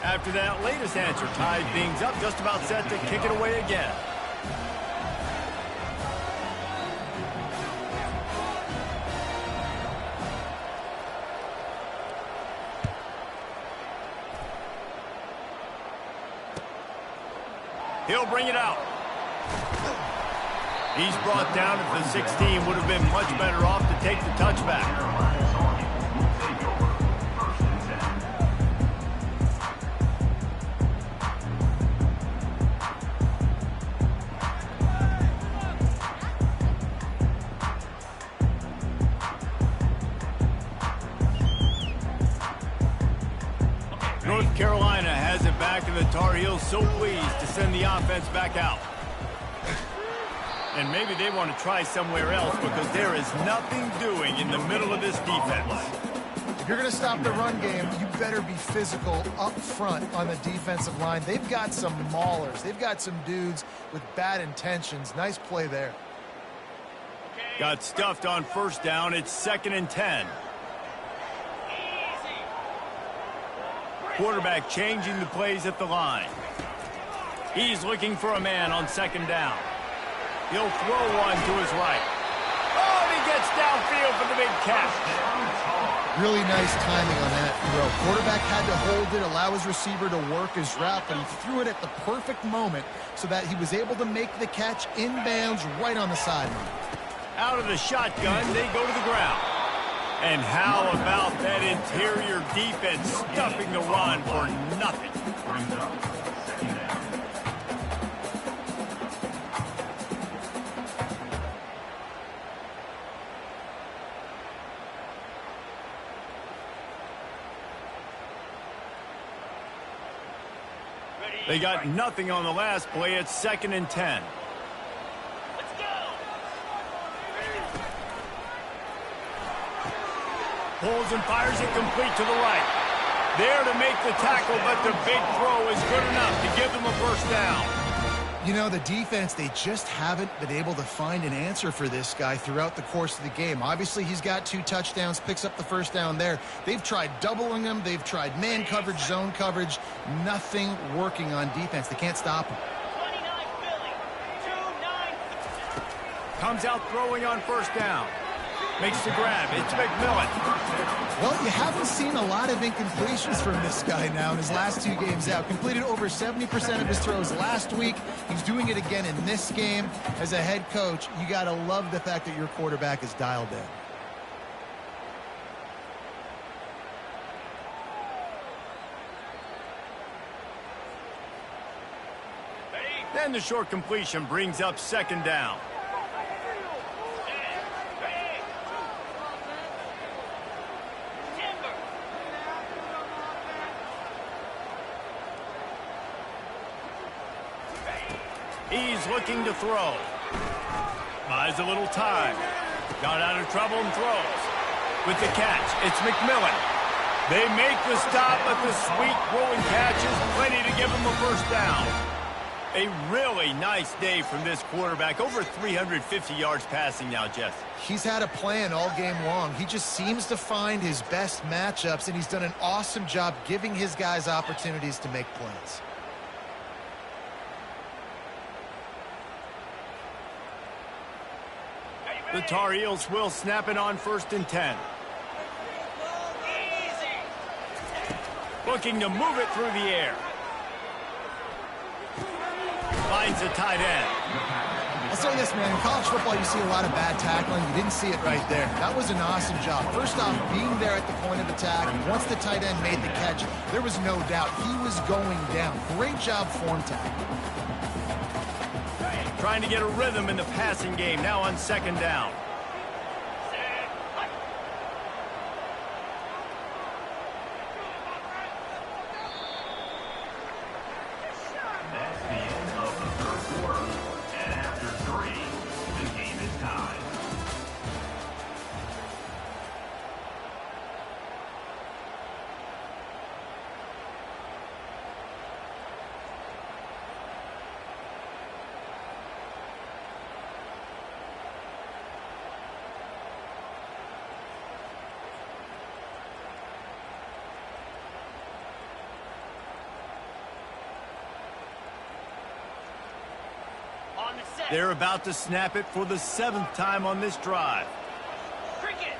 After that latest answer, tied things up, just about set to kick it away again. He'll bring it out. He's brought down at the 16. Would have been much better off to take the touchback. North Carolina has it back, and the Tar Heels so pleased to send the offense back out. And maybe they want to try somewhere else because there is nothing doing in the middle of this defense. If you're going to stop the run game, you better be physical up front on the defensive line. They've got some maulers. They've got some dudes with bad intentions. Nice play there. Got stuffed on first down. It's 2nd and 10. Quarterback changing the plays at the line. He's looking for a man on 2nd down. He'll throw one to his right. Oh, he gets downfield for the big catch. Really nice timing on that throw. Quarterback had to hold it, allow his receiver to work his route, but he threw it at the perfect moment so that he was able to make the catch inbounds right on the sideline. Out of the shotgun, they go to the ground. And how about that interior defense stuffing the run for nothing? They got nothing on the last play. It's 2nd and 10. Pulls and fires it complete to the right. There to make the tackle, but the big throw is good enough to give them a first down. You know, the defense, they just haven't been able to find an answer for this guy throughout the course of the game. Obviously, he's got 2 touchdowns, picks up the first down there. They've tried doubling him. They've tried man coverage, zone coverage. Nothing working on defense. They can't stop him. Comes out throwing on first down. Makes the grab. It's McMillan. Well, you haven't seen a lot of incompletions from this guy now in his last 2 games out. Completed over 70% of his throws last week. He's doing it again in this game. As a head coach, you got to love the fact that your quarterback is dialed in. Then the short completion brings up 2nd down. He's looking to throw. Buys a little time. Got out of trouble and throws. With the catch, it's McMillan. They make the stop, but the sweet rolling catch is plenty to give him a first down. A really nice day from this quarterback. Over 350 yards passing now, Jeff. He's had a plan all game long. He just seems to find his best matchups, and he's done an awesome job giving his guys opportunities to make plays. The Tar Heels will snap it on 1st and 10. Looking to move it through the air. Finds a tight end. I'll say this, man. In college football, you see a lot of bad tackling. You didn't see it right there. That was an awesome job. First off, being there at the point of attack. Once the tight end made the catch, there was no doubt he was going down. Great job form tackle. Trying to get a rhythm in the passing game now on second down. That's the end of the third quarter. And after 3, the game is tied. On the set. They're about to snap it for the 7th time on this drive. Cricket.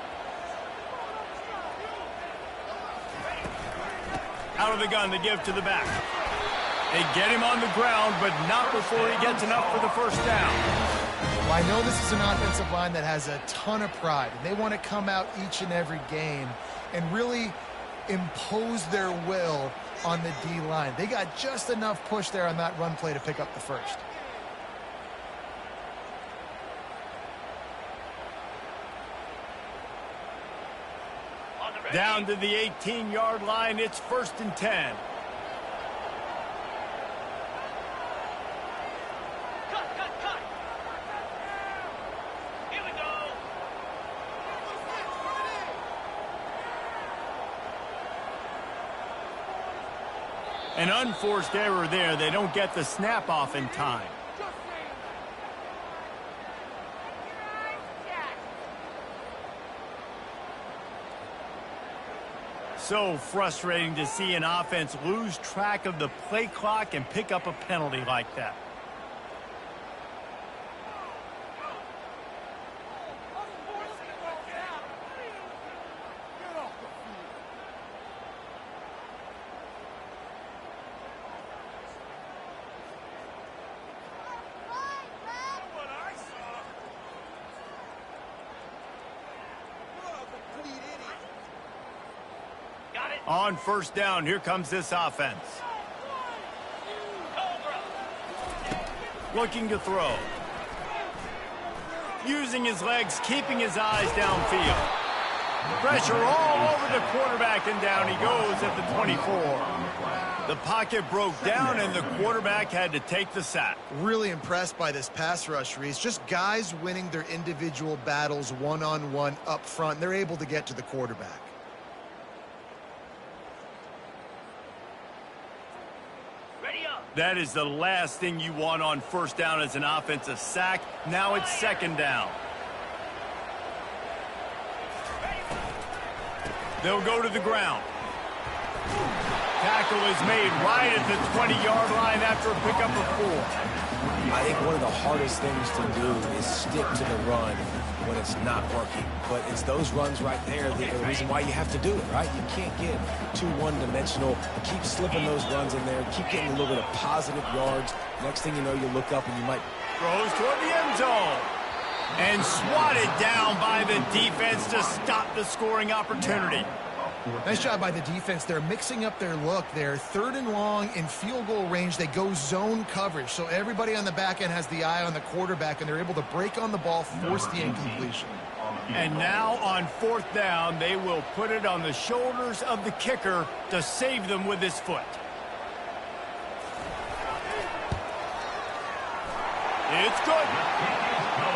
Out of the gun, they give to the back. They get him on the ground, but not before he gets enough for the first down. Well, I know this is an offensive line that has a ton of pride, and they want to come out each and every game and really impose their will on the D-line. They got just enough push there on that run play to pick up the first. Down to the 18-yard line, it's 1st and 10. Cut. Here we go. An unforced error there. They don't get the snap off in time. So frustrating to see an offense lose track of the play clock and pick up a penalty like that. Got it. On first down, here comes this offense. Cobra. Looking to throw. Using his legs, keeping his eyes downfield. Pressure all over the quarterback, and down he goes at the 24. The pocket broke down, and the quarterback had to take the sack. Really impressed by this pass rush, Reese. Just guys winning their individual battles one-on-one up front. They're able to get to the quarterback. Ready up. That is the last thing you want on first down as an offensive sack. Now it's second down. They'll go to the ground. Tackle is made right at the 20-yard line after a pickup of 4. I think one of the hardest things to do is stick to the run when it's not working. But it's those runs right there that are the reason why you have to do it, right? You can't get too one-dimensional. Keep slipping those runs in there. Keep getting a little bit of positive yards. Next thing you know, you look up and you might... Throws toward the end zone. And swatted down by the defense to stop the scoring opportunity. Nice job by the defense. They're mixing up their look there. 3rd and long in field goal range. They go zone coverage. So everybody on the back end has the eye on the quarterback, and they're able to break on the ball, force the incompletion. And now on 4th down, they will put it on the shoulders of the kicker to save them with his foot. It's good.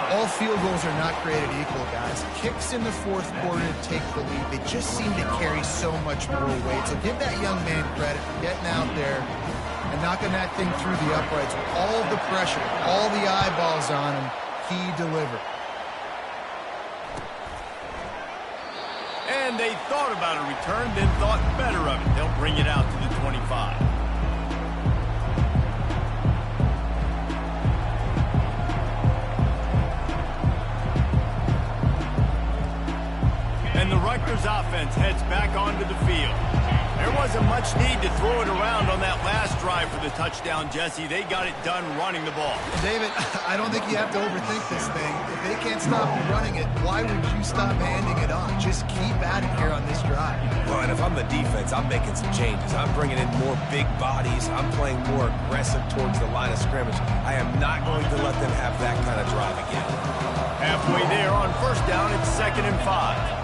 All field goals are not created equal, guys. Kicks in the 4th quarter to take the lead. They just seem to carry so much more weight. So give that young man credit for getting out there and knocking that thing through the uprights with all the pressure, all the eyeballs on him. He delivered. And they thought about a return, then thought better of it. They'll bring it out to the 25. And the Rutgers offense heads back onto the field. There wasn't much need to throw it around on that last drive for the touchdown, Jesse. They got it done running the ball. David, I don't think you have to overthink this thing. If they can't stop running it, why would you stop handing it off? Just keep at it here on this drive. Well, and if I'm the defense, I'm making some changes. I'm bringing in more big bodies. I'm playing more aggressive towards the line of scrimmage. I am not going to let them have that kind of drive again. Halfway there on first down, it's 2nd and 5.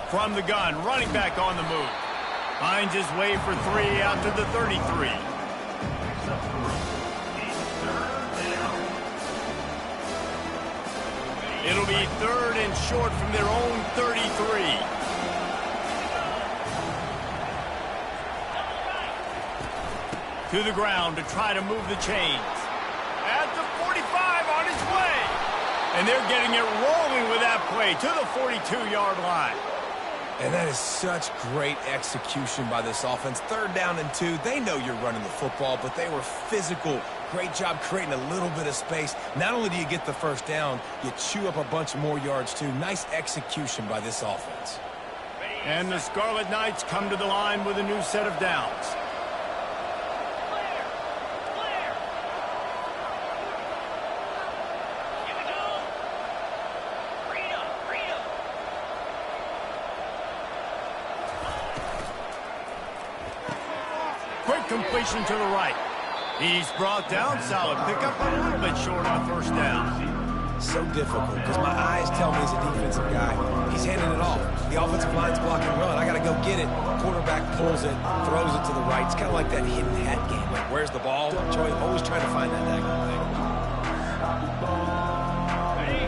From the gun, running back on the move. Finds his way for 3 out to the 33. It'll be 3rd and short from their own 33. To the ground to try to move the chains. At the 45 on his way. And they're getting it rolling with that play to the 42-yard line. And that is such great execution by this offense. 3rd down and 2. They know you're running the football, but they were physical. Great job creating a little bit of space. Not only do you get the first down, you chew up a bunch more yards, too. Nice execution by this offense. And the Scarlet Knights come to the line with a new set of downs. Quick completion to the right. He's brought down. Solid pickup, a little bit short on first down. So difficult because my eyes tell me he's a defensive guy. He's handing it off. The offensive line's blocking run. I got to go get it. Quarterback pulls it, throws it to the right. It's kind of like that hidden hat game. Like, where's the ball? Always trying to find that daggone thing.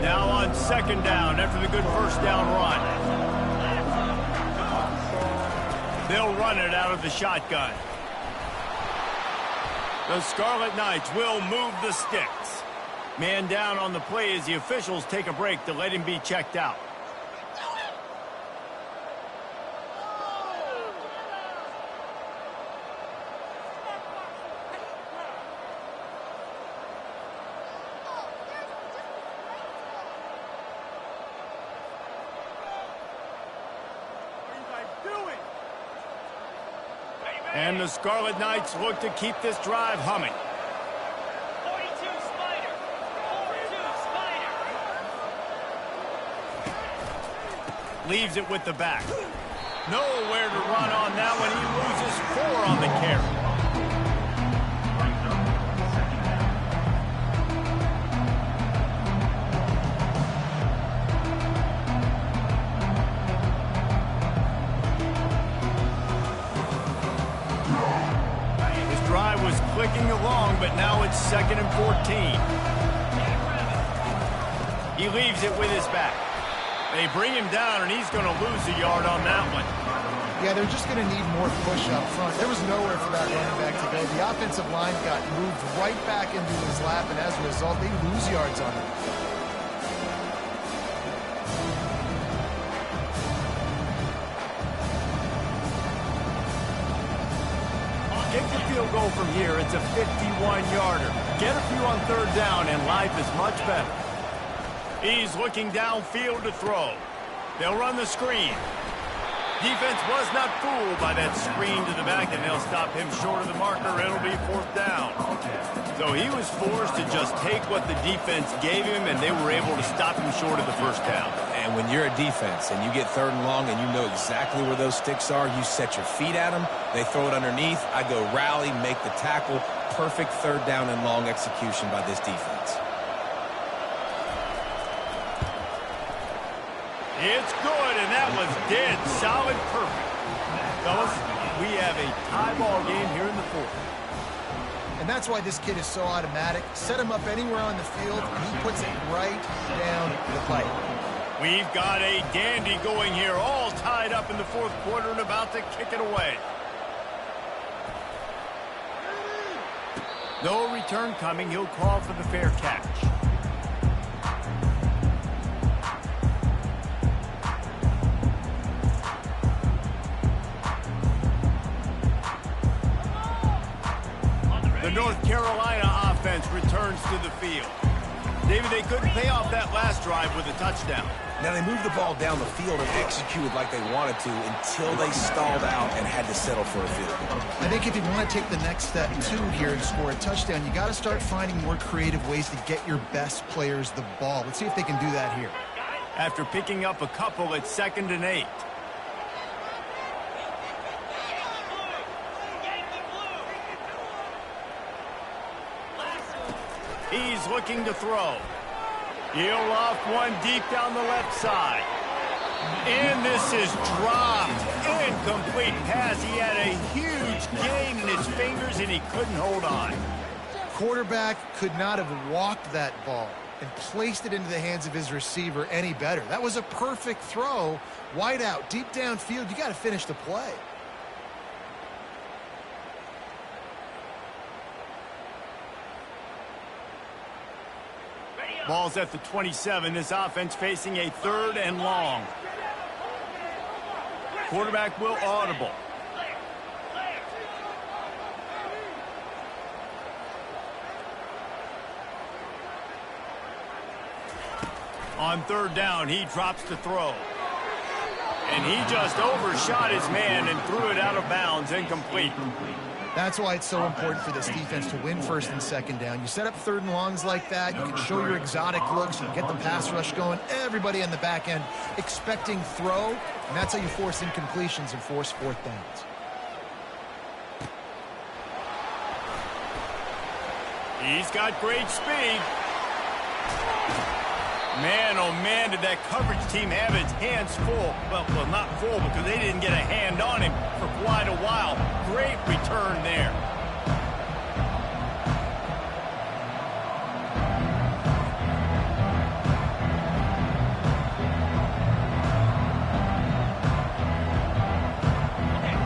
Now on 2nd down after the good first down run. They'll run it out of the shotgun. The Scarlet Knights will move the sticks. Man down on the play as the officials take a break to let him be checked out. And the Scarlet Knights look to keep this drive humming. 42 Spider. 42 Spider. Leaves it with the back. Nowhere to run on that one. He loses 4 on the carry. Was clicking along, but now it's 2nd and 14. He leaves it with his back. They bring him down, and he's going to lose a yard on that one. Yeah, they're just going to need more push up front. There was nowhere for that running back to go. The offensive line got moved right back into his lap, and as a result, they lose yards on him. Kick the field goal from here. It's a 51-yarder. Get a few on 3rd down, and life is much better. He's looking downfield to throw. They'll run the screen. Defense was not fooled by that screen to the back, and they'll stop him short of the marker. It'll be 4th down. So he was forced to just take what the defense gave him, and they were able to stop him short of the first down. And when you're a defense and you get 3rd and long and you know exactly where those sticks are, you set your feet at them, they throw it underneath, I go rally, make the tackle. Perfect 3rd down and long execution by this defense. It's good, and that was dead solid perfect. Fellas, we have a tie ball game here in the 4th. And that's why this kid is so automatic. Set him up anywhere on the field, and he puts it right down the pipe. We've got a dandy going here, all tied up in the 4th quarter and about to kick it away. No return coming. He'll call for the fair catch. The North Carolina offense returns to the field. David, they couldn't pay off that last drive with a touchdown. Now, they moved the ball down the field and executed like they wanted to until they stalled out and had to settle for a field goal. I think if you want to take the next step, too, here and score a touchdown, you got to start finding more creative ways to get your best players the ball. Let's see if they can do that here. After picking up a couple, it's 2nd and 8. He's looking to throw. He'll loft one deep down the left side. And this is dropped. Incomplete pass. He had a huge gain in his fingers, and he couldn't hold on. Quarterback could not have walked that ball and placed it into the hands of his receiver any better. That was a perfect throw. Wide out, deep downfield. You got to finish the play. Ball's at the 27. This offense facing a 3rd and long. Quarterback will audible. On 3rd down, he drops to throw. And he just overshot his man and threw it out of bounds, incomplete. That's why it's so important for this defense to win 1st and 2nd down. You set up 3rd and longs like that, you can show your exotic looks, you can get the pass rush going, everybody on the back end expecting throw, and that's how you force incompletions and force 4th downs. He's got great speed. Man, oh man, did that coverage team have its hands full. Well, not full because they didn't get a hand on him for quite a while. Great return there.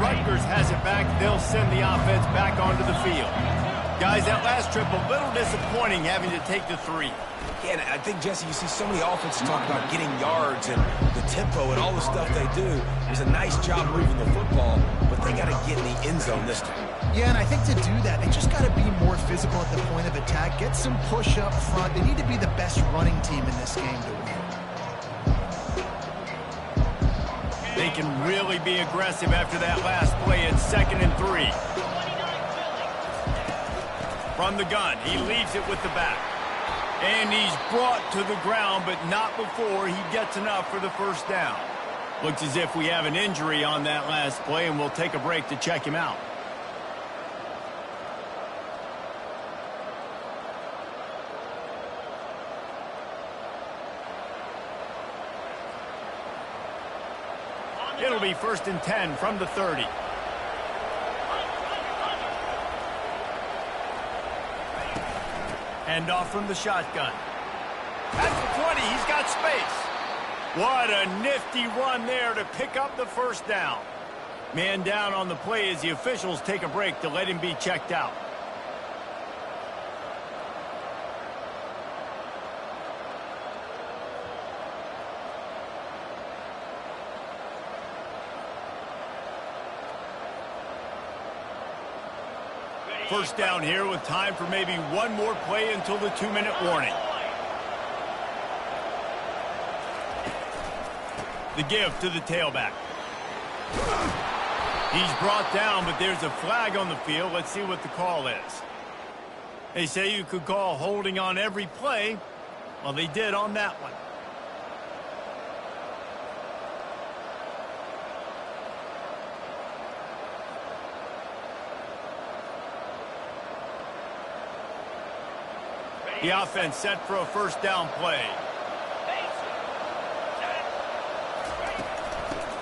Rutgers has it back. They'll send the offense back onto the field. Guys, that last trip a little disappointing having to take the 3. Yeah, and I think, Jesse, you see so many offenses talk about getting yards and the tempo and all the stuff they do. It was a nice job moving the football, but they got to get in the end zone this time. Yeah, and I think to do that, they just got to be more physical at the point of attack, get some push up front. They need to be the best running team in this game to win. They can really be aggressive after that last play. It's 2nd and 3. From the gun, he leaves it with the back. And he's brought to the ground, but not before he gets enough for the 1st down. Looks as if we have an injury on that last play, and we'll take a break to check him out. It'll be 1st and 10 from the 30. Hand off from the shotgun. At the 20, he's got space. What a nifty run there to pick up the 1st down. Man down on the play as the officials take a break to let him be checked out. First down here with time for maybe one more play until the 2-minute warning. The give to the tailback. He's brought down, but there's a flag on the field. Let's see what the call is. They say you could call holding on every play. Well, they did on that one. The offense set for a 1st down play.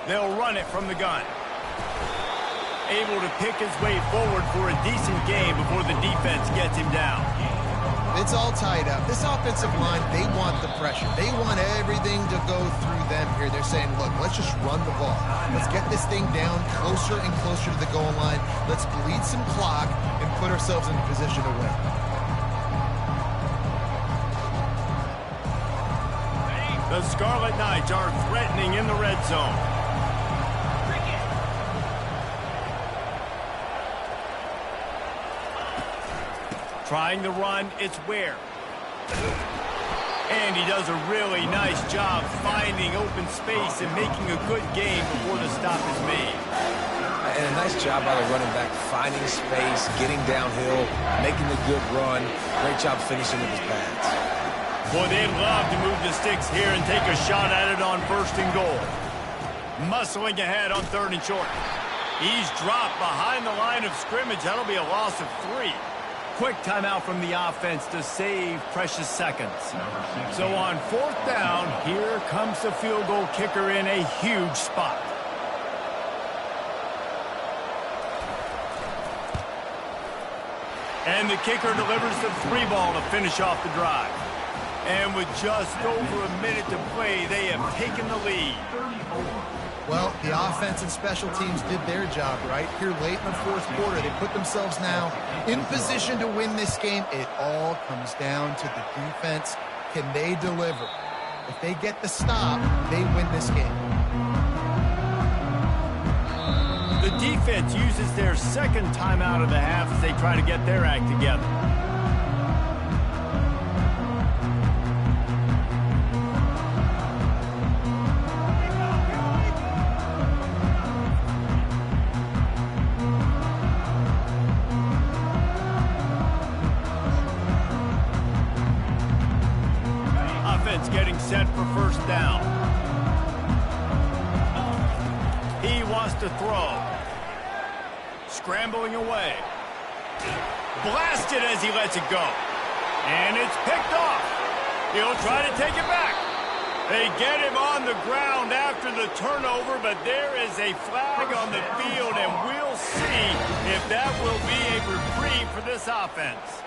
They'll run it from the gun. Able to pick his way forward for a decent game before the defense gets him down. It's all tied up. This offensive line, they want the pressure. They want everything to go through them here. They're saying, look, let's just run the ball. Let's get this thing down closer and closer to the goal line. Let's bleed some clock and put ourselves in a position to win. The Scarlet Knights are threatening in the red zone. Trying to run, it's Ware. And he does a really nice job finding open space and making a good game before the stop is made. And a nice job by the running back, finding space, getting downhill, making a good run. Great job finishing with his pads. Boy, they'd love to move the sticks here and take a shot at it on 1st and goal. Muscling ahead on 3rd and short. He's dropped behind the line of scrimmage. That'll be a loss of 3. Quick timeout from the offense to save precious seconds. So on 4th down, here comes the field goal kicker in a huge spot. And the kicker delivers the 3 ball to finish off the drive. And with just over a minute to play, they have taken the lead. Well, the offense and special teams did their job, right? Here late in the 4th quarter, they put themselves now in position to win this game. It all comes down to the defense. Can they deliver? If they get the stop, they win this game. The defense uses their 2nd timeout of the half as they try to get their act together. Getting set for 1st down. He wants to throw. Scrambling away. Blasted as he lets it go. And it's picked off. He'll try to take it back. They get him on the ground after the turnover, but there is a flag on the field, and we'll see if that will be a reprieve for this offense.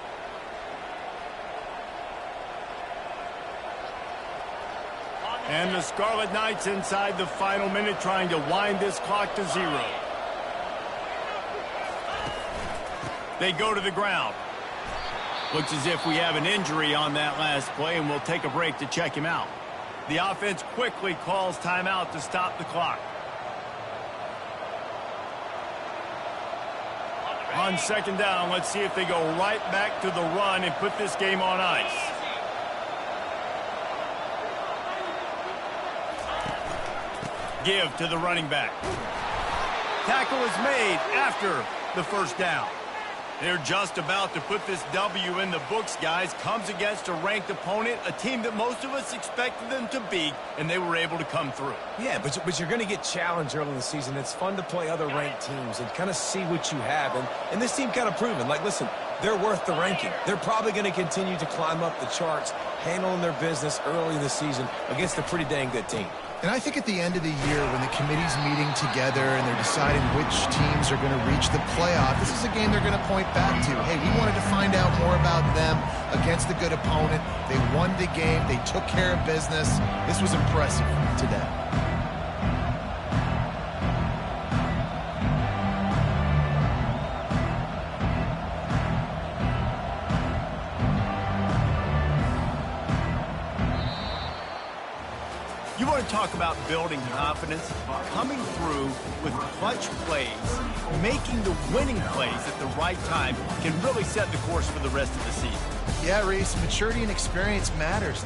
And the Scarlet Knights inside the final minute trying to wind this clock to 0. They go to the ground. Looks as if we have an injury on that last play, and we'll take a break to check him out. The offense quickly calls timeout to stop the clock. On 2nd down, let's see if they go right back to the run and put this game on ice. Give to the running back. Tackle is made after the 1st down. They're just about to put this W in the books, guys. Comes against a ranked opponent, a team that most of us expected them to beat, and they were able to come through. Yeah, but you're going to get challenged early in the season. It's fun to play other ranked teams and kind of see what you have. And this team kind of proven, like, listen, they're worth the ranking. They're probably going to continue to climb up the charts, handling their business early in the season against a pretty dang good team. And I think at the end of the year, when the committee's meeting together and they're deciding which teams are going to reach the playoff, this is a game they're going to point back to. Hey, we wanted to find out more about them against a good opponent. They won the game. They took care of business. This was impressive today. You want to talk about building confidence? Coming through with clutch plays, making the winning plays at the right time can really set the course for the rest of the season. Yeah, Reese, maturity and experience matters.